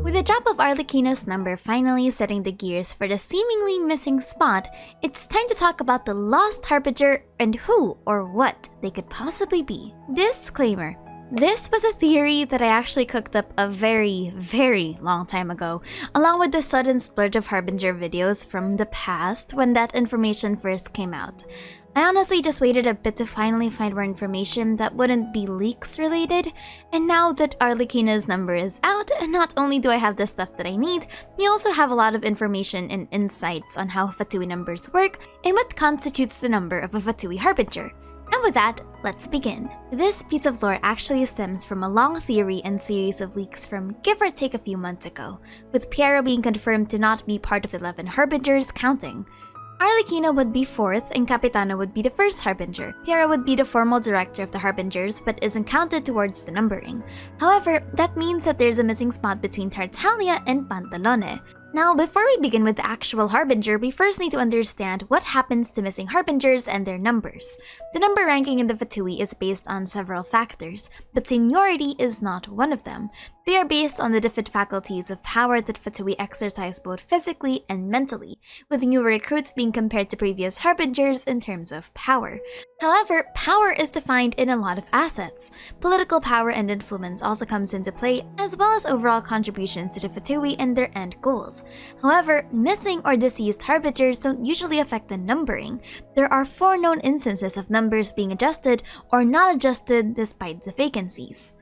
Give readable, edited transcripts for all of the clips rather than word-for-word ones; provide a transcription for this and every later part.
With the drop of Arlecchino's number finally setting the gears for the seemingly missing spot, it's time to talk about the lost Harbinger and who or what they could possibly be. Disclaimer: this was a theory that I actually cooked up a very long time ago, along with the sudden splurge of Harbinger videos from the past when that information first came out. I honestly just waited a bit to finally find more information that wouldn't be leaks related, and now that Arlecchino's number is out, not only do I have the stuff that I need, we also have a lot of information and insights on how Fatui numbers work and what constitutes the number of a Fatui Harbinger. And with that, let's begin. This piece of lore actually stems from a long theory and series of leaks from give or take a few months ago, with Piero being confirmed to not be part of the 11 Harbingers counting. Arlecchino would be 4th and Capitano would be the 1st Harbinger. Piero would be the formal director of the Harbingers but isn't counted towards the numbering. However, that means that there's a missing spot between Tartaglia and Pantalone. Now, before we begin with the actual Harbinger, we first need to understand what happens to missing Harbingers and their numbers. The number ranking in the Fatui is based on several factors, but seniority is not one of them. They are based on the different faculties of power that Fatui exercise both physically and mentally, with newer recruits being compared to previous Harbingers in terms of power. However, power is defined in a lot of assets. Political power and influence also comes into play, as well as overall contributions to the Fatui and their end goals. However, missing or deceased Harbingers don't usually affect the numbering. There are 4 known instances of numbers being adjusted or not adjusted despite the vacancies.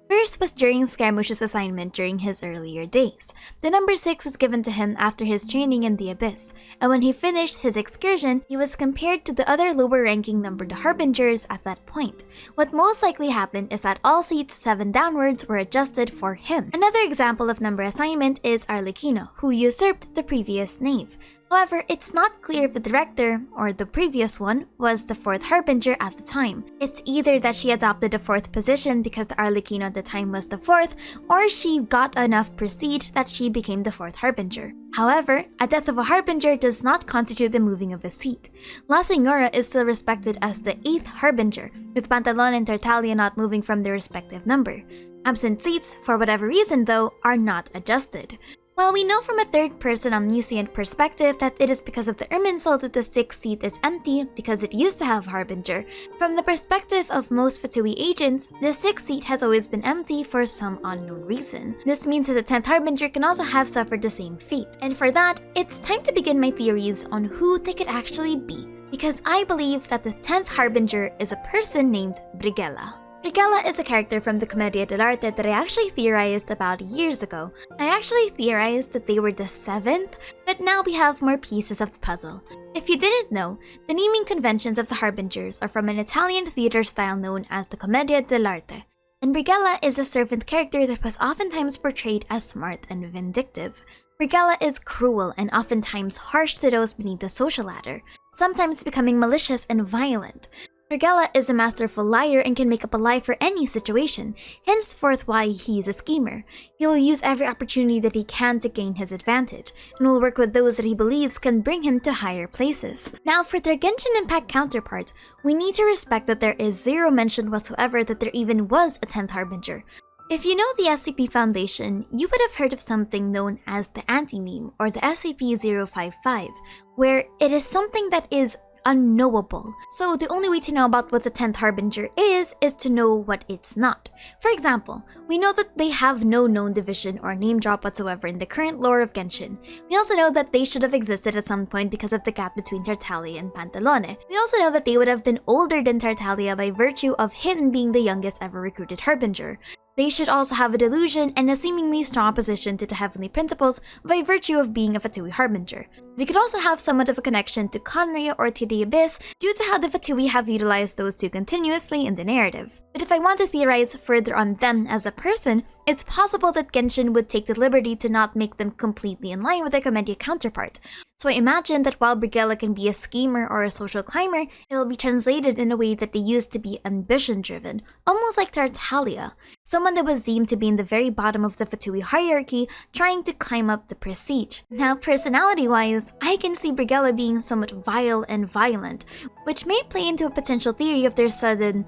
First was during Scaramouche's assignment during his earlier days. The number 6 was given to him after his training in the Abyss, and when he finished his excursion, he was compared to the other lower-ranking numbered Harbingers at that point. What most likely happened is that all seats 7 downwards were adjusted for him. Another example of number assignment is Arlecchino, who usurped the previous knave. However, it's not clear if the director, or the previous one, was the 4th Harbinger at the time. It's either that she adopted the 4th position because the Arlecchino at the time was the 4th, or she got enough prestige that she became the 4th Harbinger. However, a death of a Harbinger does not constitute the moving of a seat. La Senora is still respected as the 8th Harbinger, with Pantalone and Tartaglia not moving from their respective number. Absent seats, for whatever reason though, are not adjusted. While we know from a third-person omniscient perspective that it is because of the Irminsul that the 6th seat is empty because it used to have Harbinger, from the perspective of most Fatui agents, the 6th seat has always been empty for some unknown reason. This means that the 10th Harbinger can also have suffered the same fate. And for that, it's time to begin my theories on who they could actually be, because I believe that the 10th Harbinger is a person named Brighella. Brighella is a character from the Commedia dell'arte that I actually theorized about years ago. I actually theorized that they were the 7th, but now we have more pieces of the puzzle. If you didn't know, the naming conventions of the Harbingers are from an Italian theater style known as the Commedia dell'arte, and Brighella is a servant character that was oftentimes portrayed as smart and vindictive. Brighella is cruel and oftentimes harsh to those beneath the social ladder, sometimes becoming malicious and violent. Brighella is a masterful liar and can make up a lie for any situation, henceforth why he's a schemer. He will use every opportunity that he can to gain his advantage, and will work with those that he believes can bring him to higher places. Now, for their Genshin Impact counterpart, we need to respect that there is zero mention whatsoever that there even was a 10th Harbinger. If you know the SCP Foundation, you would have heard of something known as the anti-meme, or the SCP-055, where it is something that is unknowable. So the only way to know about what the 10th Harbinger is to know what it's not. For example, we know that they have no known division or name drop whatsoever in the current lore of Genshin. We also know that they should have existed at some point because of the gap between Tartaglia and Pantalone. We also know that they would have been older than Tartaglia by virtue of him being the youngest ever recruited Harbinger. They should also have a delusion and a seemingly strong opposition to the Heavenly Principles by virtue of being a Fatui Harbinger. They could also have somewhat of a connection to Conria or to the Abyss due to how the Fatui have utilized those two continuously in the narrative. But if I want to theorize further on them as a person, it's possible that Genshin would take the liberty to not make them completely in line with their Commedia counterpart. So I imagine that while Brighella can be a schemer or a social climber, it'll be translated in a way that they used to be ambition-driven, almost like Tartaglia, someone that was deemed to be in the very bottom of the Fatui hierarchy, trying to climb up the prestige. Now, personality-wise, I can see Brighella being somewhat vile and violent, which may play into a potential theory of their sudden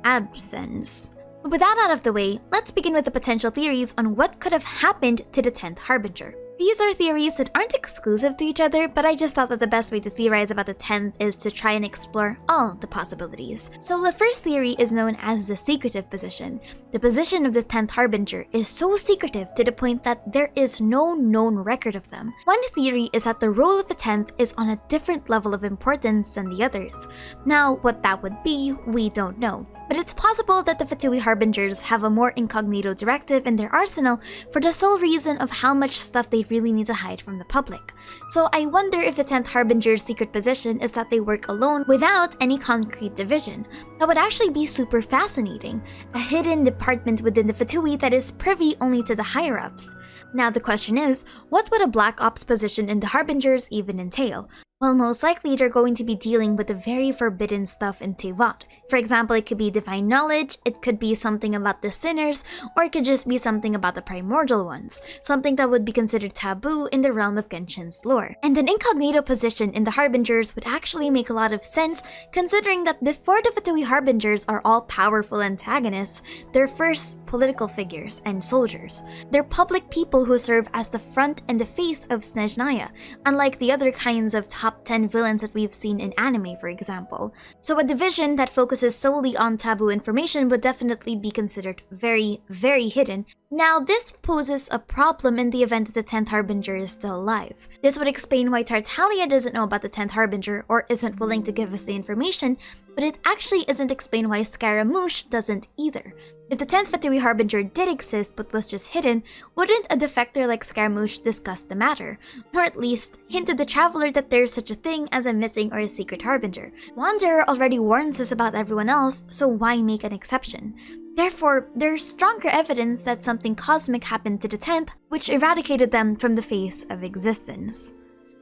absence. But with that out of the way, let's begin with the potential theories on what could have happened to the 10th Harbinger. These are theories that aren't exclusive to each other, but I just thought that the best way to theorize about the 10th is to try and explore all the possibilities. So the first theory is known as the Secretive Position. The position of the 10th Harbinger is so secretive to the point that there is no known record of them. One theory is that the role of the 10th is on a different level of importance than the others. Now, what that would be, we don't know. But it's possible that the Fatui Harbingers have a more incognito directive in their arsenal for the sole reason of how much stuff they really need to hide from the public. So I wonder if the 10th Harbinger's secret position is that they work alone without any concrete division. That would actually be super fascinating. A hidden department within the Fatui that is privy only to the higher-ups. Now the question is, what would a Black Ops position in the Harbingers even entail? Well, most likely they're going to be dealing with the very forbidden stuff in Tevat. For example, it could be divine knowledge, it could be something about the sinners, or it could just be something about the primordial ones, something that would be considered taboo in the realm of Genshin's lore. And an incognito position in the Harbingers would actually make a lot of sense, considering that before the Fatui Harbingers are all powerful antagonists, they're first political figures and soldiers. They're public people who serve as the front and the face of Snezhnaya, unlike the other kinds of top 10 villains that we've seen in anime, for example. So a division that focuses solely on taboo information would definitely be considered very, very hidden. Now, this poses a problem in the event that the 10th Harbinger is still alive. This would explain why Tartaglia doesn't know about the 10th Harbinger or isn't willing to give us the information, but it actually isn't explained why Scaramouche doesn't either. If the 10th Fatui Harbinger did exist but was just hidden, wouldn't a defector like Scaramouche discuss the matter? Or at least, hint to the traveler that there's such a thing as a missing or a secret Harbinger. Wanderer already warns us about everyone else, so why make an exception? Therefore, there's stronger evidence that something cosmic happened to the 10th, which eradicated them from the face of existence.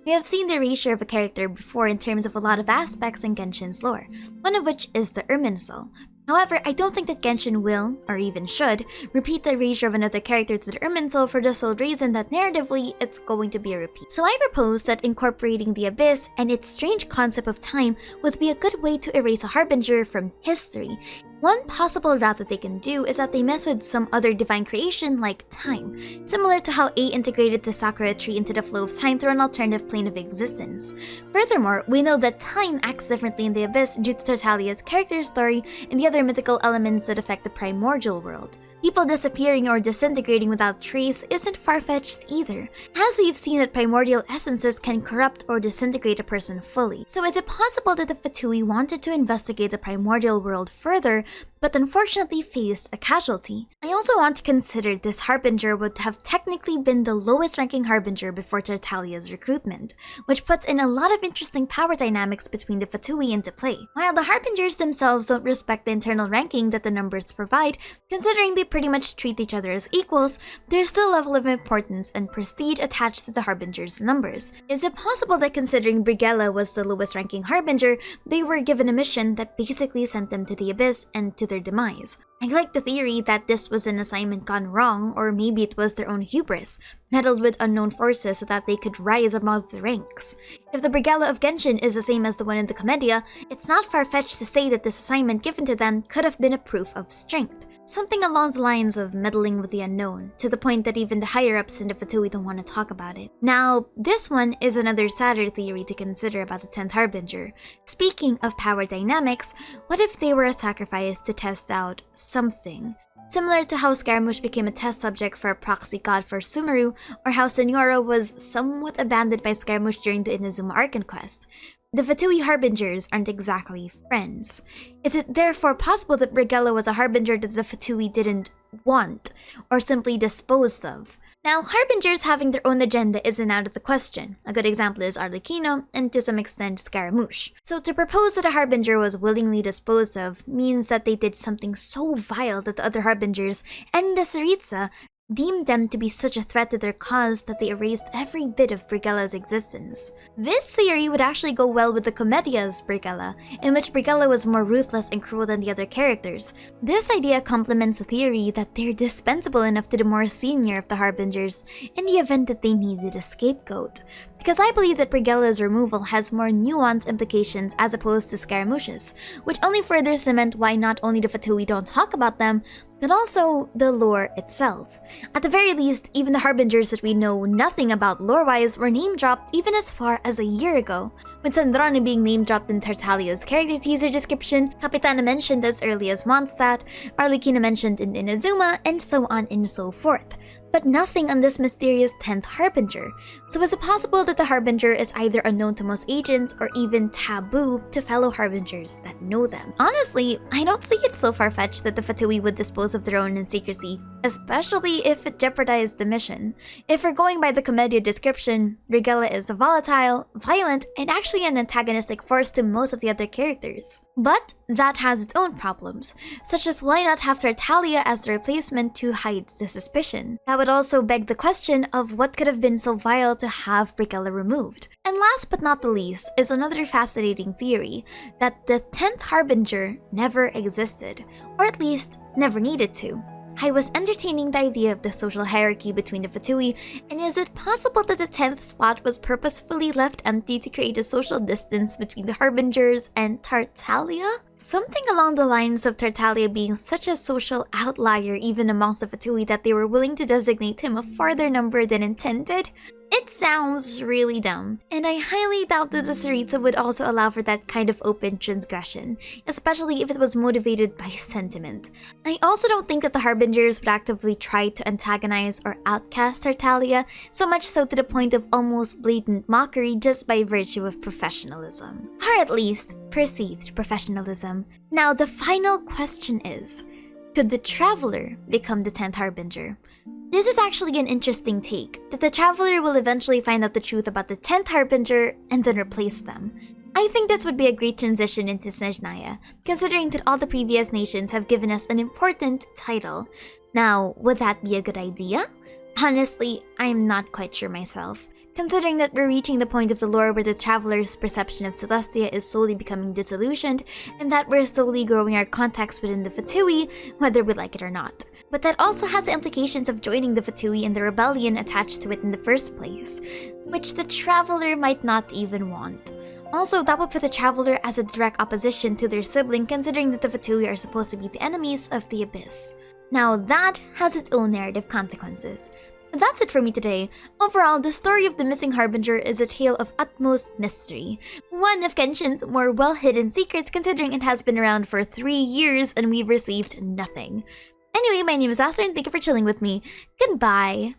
We have seen the erasure of a character before in terms of a lot of aspects in Genshin's lore, one of which is the Irminsul. However, I don't think that Genshin will, or even should, repeat the erasure of another character to the Irminsul for the sole reason that narratively it's going to be a repeat. So I propose that incorporating the Abyss and its strange concept of time would be a good way to erase a Harbinger from history. One possible route that they can do is that they mess with some other divine creation like time, similar to how A integrated the Sakura tree into the flow of time through an alternative plane of existence. Furthermore, we know that time acts differently in the Abyss due to Tartaglia's character story and the other mythical elements that affect the primordial world. People disappearing or disintegrating without trace isn't far-fetched either, as we've seen that primordial essences can corrupt or disintegrate a person fully. So is it possible that the Fatui wanted to investigate the primordial world further, but unfortunately faced a casualty? I also want to consider this Harbinger would have technically been the lowest ranking Harbinger before Tartaglia's recruitment, which puts in a lot of interesting power dynamics between the Fatui into play. While the Harbingers themselves don't respect the internal ranking that the numbers provide, considering they pretty much treat each other as equals, there's still a level of importance and prestige attached to the Harbinger's numbers. Is it possible that considering Brigella was the lowest ranking Harbinger, they were given a mission that basically sent them to the Abyss and to their demise? I like the theory that this was an assignment gone wrong, or maybe it was their own hubris, meddled with unknown forces so that they could rise above the ranks. If the Brigella of Genshin is the same as the one in the Commedia, it's not far-fetched to say that this assignment given to them could have been a proof of strength. Something along the lines of meddling with the unknown, to the point that even the higher-ups in the Fatui don't want to talk about it. Now, this one is another sadder theory to consider about the 10th Harbinger. Speaking of power dynamics, what if they were a sacrifice to test out something? Similar to how Scaramouche became a test subject for a proxy god for Sumeru, or how Senora was somewhat abandoned by Scaramouche during the Inazuma Arcan quest. The Fatui Harbingers aren't exactly friends. Is it therefore possible that Brigella was a Harbinger that the Fatui didn't want, or simply disposed of? Now, Harbingers having their own agenda isn't out of the question. A good example is Arlecchino, and to some extent Scaramouche. So to propose that a Harbinger was willingly disposed of means that they did something so vile that the other Harbingers and the Tsaritsa deemed them to be such a threat to their cause that they erased every bit of Brigella's existence. This theory would actually go well with the Comedia's Brigella, in which Brigella was more ruthless and cruel than the other characters. This idea complements the theory that they're dispensable enough to the more senior of the Harbingers in the event that they needed a scapegoat. Because I believe that Brigella's removal has more nuanced implications as opposed to Scaramouche's, which only further cement why not only the Fatui don't talk about them, but also the lore itself. At the very least, even the Harbingers that we know nothing about lore-wise were name-dropped even as far as a year ago, with Sandrani being name-dropped in Tartaglia's character teaser description, Capitana mentioned as early as Mondstadt, Arlecchino mentioned in Inazuma, and so on and so forth. But nothing on this mysterious 10th Harbinger. So is it possible that the Harbinger is either unknown to most agents or even taboo to fellow Harbingers that know them? Honestly, I don't see it so far-fetched that the Fatui would dispose of their own in secrecy, especially if it jeopardized the mission. If we're going by the Commedia description, Brigella is volatile, violent, and actually an antagonistic force to most of the other characters. But that has its own problems, such as why not have Tartaglia as the replacement to hide the suspicion? That would also beg the question of what could have been so vile to have Brigella removed. And last but not the least is another fascinating theory, that the 10th Harbinger never existed, or at least never needed to. I was entertaining the idea of the social hierarchy between the Fatui, and is it possible that the 10th spot was purposefully left empty to create a social distance between the Harbingers and Tartaglia? Something along the lines of Tartaglia being such a social outlier even amongst the Fatui that they were willing to designate him a farther number than intended? It sounds really dumb, and I highly doubt that the Sarita would also allow for that kind of open transgression, especially if it was motivated by sentiment. I also don't think that the Harbingers would actively try to antagonize or outcast Tartaglia, so much so to the point of almost blatant mockery just by virtue of professionalism. Or at least, perceived professionalism. Now, the final question is, could the Traveler become the 10th Harbinger? This is actually an interesting take, that the Traveler will eventually find out the truth about the 10th Harbinger and then replace them. I think this would be a great transition into Snezhnaya, considering that all the previous nations have given us an important title. Now, would that be a good idea? Honestly, I'm not quite sure myself, considering that we're reaching the point of the lore where the Traveler's perception of Celestia is slowly becoming disillusioned, and that we're slowly growing our contacts within the Fatui, whether we like it or not. But that also has the implications of joining the Fatui and the rebellion attached to it in the first place, which the Traveler might not even want. Also, that would put the Traveler as a direct opposition to their sibling, considering that the Fatui are supposed to be the enemies of the Abyss. Now that has its own narrative consequences. That's it for me today. Overall, the story of the missing Harbinger is a tale of utmost mystery. One of Genshin's more well-hidden secrets, considering it has been around for 3 years and we've received nothing. Anyway, my name is Aster and thank you for chilling with me. Goodbye!